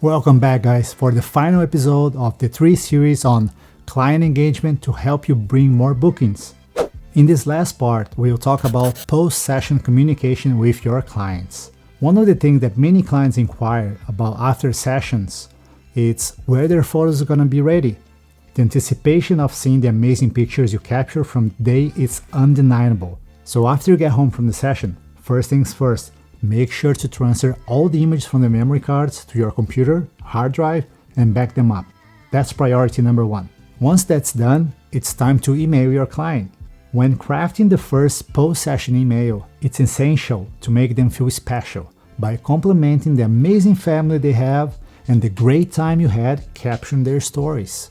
Welcome back, guys, for the final episode of the 3 series on client engagement to help you bring more bookings. In this last part, we'll talk about post-session communication with your clients. One of the things that many clients inquire about after sessions is where their photos are going to be ready. The anticipation of seeing the amazing pictures you capture from the day is undeniable. So after you get home from the session, first things first, make sure to transfer all the images from the memory cards to your computer, hard drive, and back them up. That's priority number 1. Once that's done, it's time to email your client. When crafting the first post-session email, it's essential to make them feel special by complimenting the amazing family they have and the great time you had capturing their stories.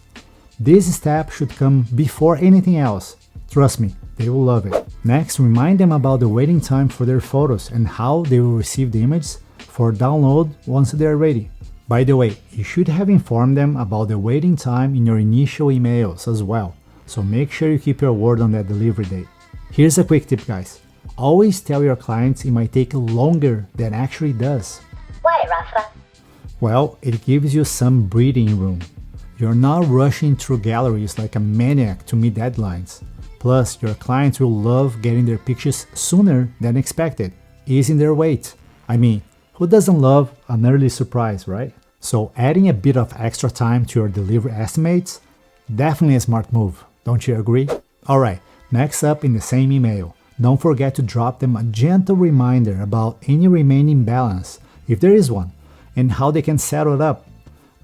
This step should come before anything else. Trust me, they will love it. Next, remind them about the waiting time for their photos and how they will receive the images for download once they are ready. By the way, you should have informed them about the waiting time in your initial emails as well, so make sure you keep your word on that delivery date. Here's a quick tip, guys. Always tell your clients it might take longer than actually does. Why, Rafa? Well, it gives you some breathing room. You're not rushing through galleries like a maniac to meet deadlines. Plus, your clients will love getting their pictures sooner than expected, easing their wait. I mean, who doesn't love an early surprise, right? So adding a bit of extra time to your delivery estimates, definitely a smart move, don't you agree? Alright, next up in the same email, don't forget to drop them a gentle reminder about any remaining balance, if there is one, and how they can settle it up.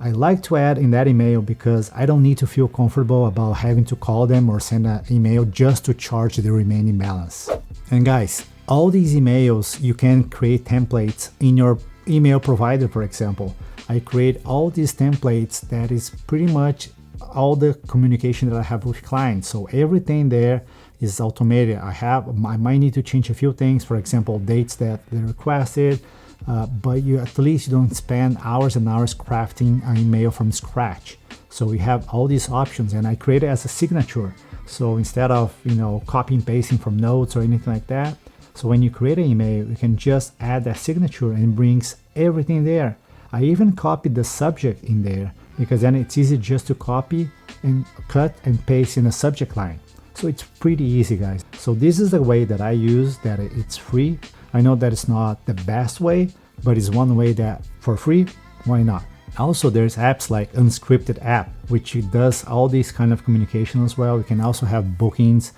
I like to add in that email because I don't need to feel comfortable about having to call them or send an email just to charge the remaining balance. And guys, all these emails, you can create templates in your email provider, for example. I create all these templates that is pretty much all the communication that I have with clients. So everything there is automated. I might need to change a few things, for example, dates that they requested, but at least you don't spend hours and hours crafting an email from scratch. So we have all these options, and I create it as a signature. So instead of copy and pasting from notes or anything like that, so when you create an email, you can just add that signature and it brings everything there. I even copied the subject in there because then it's easy just to copy and cut and paste in a subject line. So it's pretty easy, guys. So this is the way that I use that. It's free. I know that it's not the best way, but it's one way that for free, why not? Also, there's apps like Unscripted app, which does all these kind of communication as well. You can also have bookings,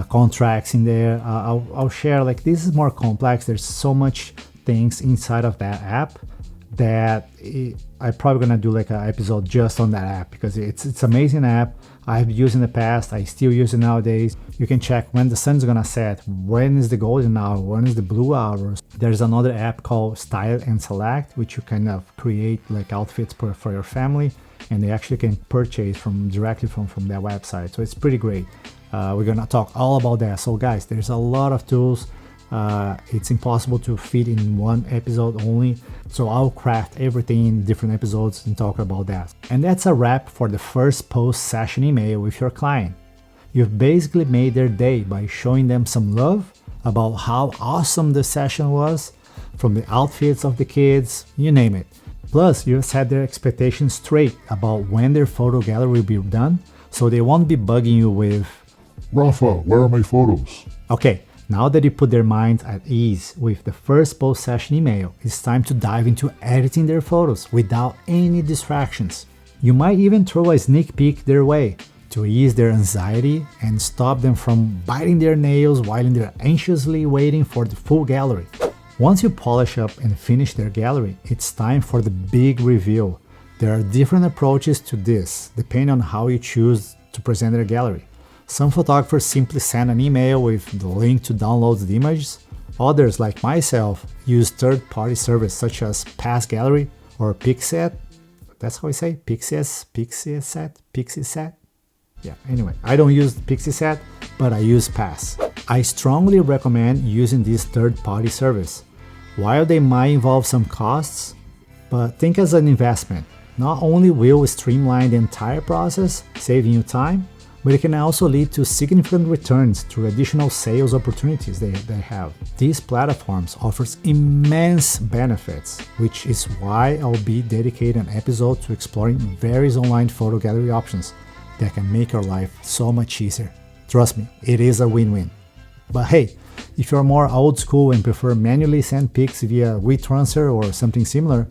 contracts in there. I'll share, like, this is more complex. There's so much things inside of that app that I'm probably gonna do like an episode just on that app because it's amazing app. I've used in the past, I still use it nowadays. You can check when the sun's gonna set, when is the golden hour, when is the blue hours. There's another app called Style and Select, which you kind of create like outfits for your family, and they actually can purchase directly from their website. So it's pretty great. We're gonna talk all about that. So guys, there's a lot of tools. It's impossible to fit in one episode only, so I'll craft everything in different episodes and talk about that. And that's a wrap for the first post-session email with your client. You've basically made their day by showing them some love about how awesome the session was, from the outfits of the kids, you name it. Plus, you set their expectations straight about when their photo gallery will be done, so they won't be bugging you with, Rafa, where are my photos? Okay, now that you put their minds at ease with the first post-session email, it's time to dive into editing their photos without any distractions. You might even throw a sneak peek their way to ease their anxiety and stop them from biting their nails while they're anxiously waiting for the full gallery. Once you polish up and finish their gallery, it's time for the big reveal. There are different approaches to this, depending on how you choose to present their gallery. Some photographers simply send an email with the link to download the images. Others, like myself, use third-party services such as Pass Gallery or Pixset. That's how I say Pixieset. Yeah, anyway, I don't use Pixieset, but I use Pass. I strongly recommend using this third-party service. While they might involve some costs, but think as an investment. Not only will it streamline the entire process, saving you time, but it can also lead to significant returns through additional sales opportunities they have. These platforms offers immense benefits, which is why I'll be dedicating an episode to exploring various online photo gallery options that can make your life so much easier. Trust me, it is a win-win. But hey, if you're more old school and prefer manually send pics via WeTransfer or something similar,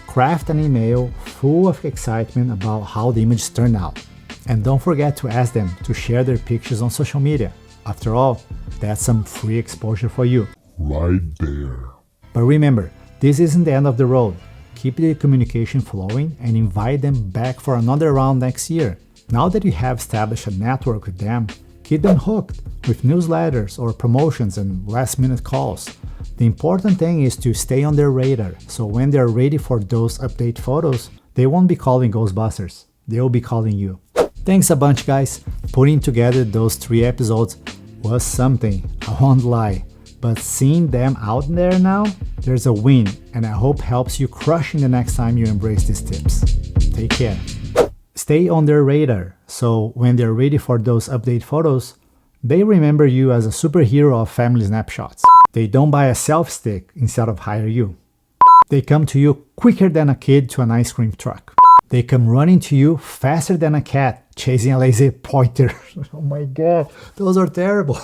craft an email full of excitement about how the images turned out. And don't forget to ask them to share their pictures on social media. After all, that's some free exposure for you. Right there. But remember, this isn't the end of the road. Keep the communication flowing and invite them back for another round next year. Now that you have established a network with them, keep them hooked with newsletters or promotions and last-minute calls. The important thing is to stay on their radar, so when they're ready for those update photos, they won't be calling Ghostbusters. They'll be calling you. Thanks a bunch, guys. Putting together those 3 episodes was something, I won't lie. But seeing them out there now, there's a win, and I hope helps you crushing the next time you embrace these tips. Take care. Stay on their radar, so when they're ready for those update photos, they remember you as a superhero of family snapshots. They don't buy a selfie stick instead of hire you. They come to you quicker than a kid to an ice cream truck. They come running to you faster than a cat chasing a lazy pointer. Oh my god, those are terrible.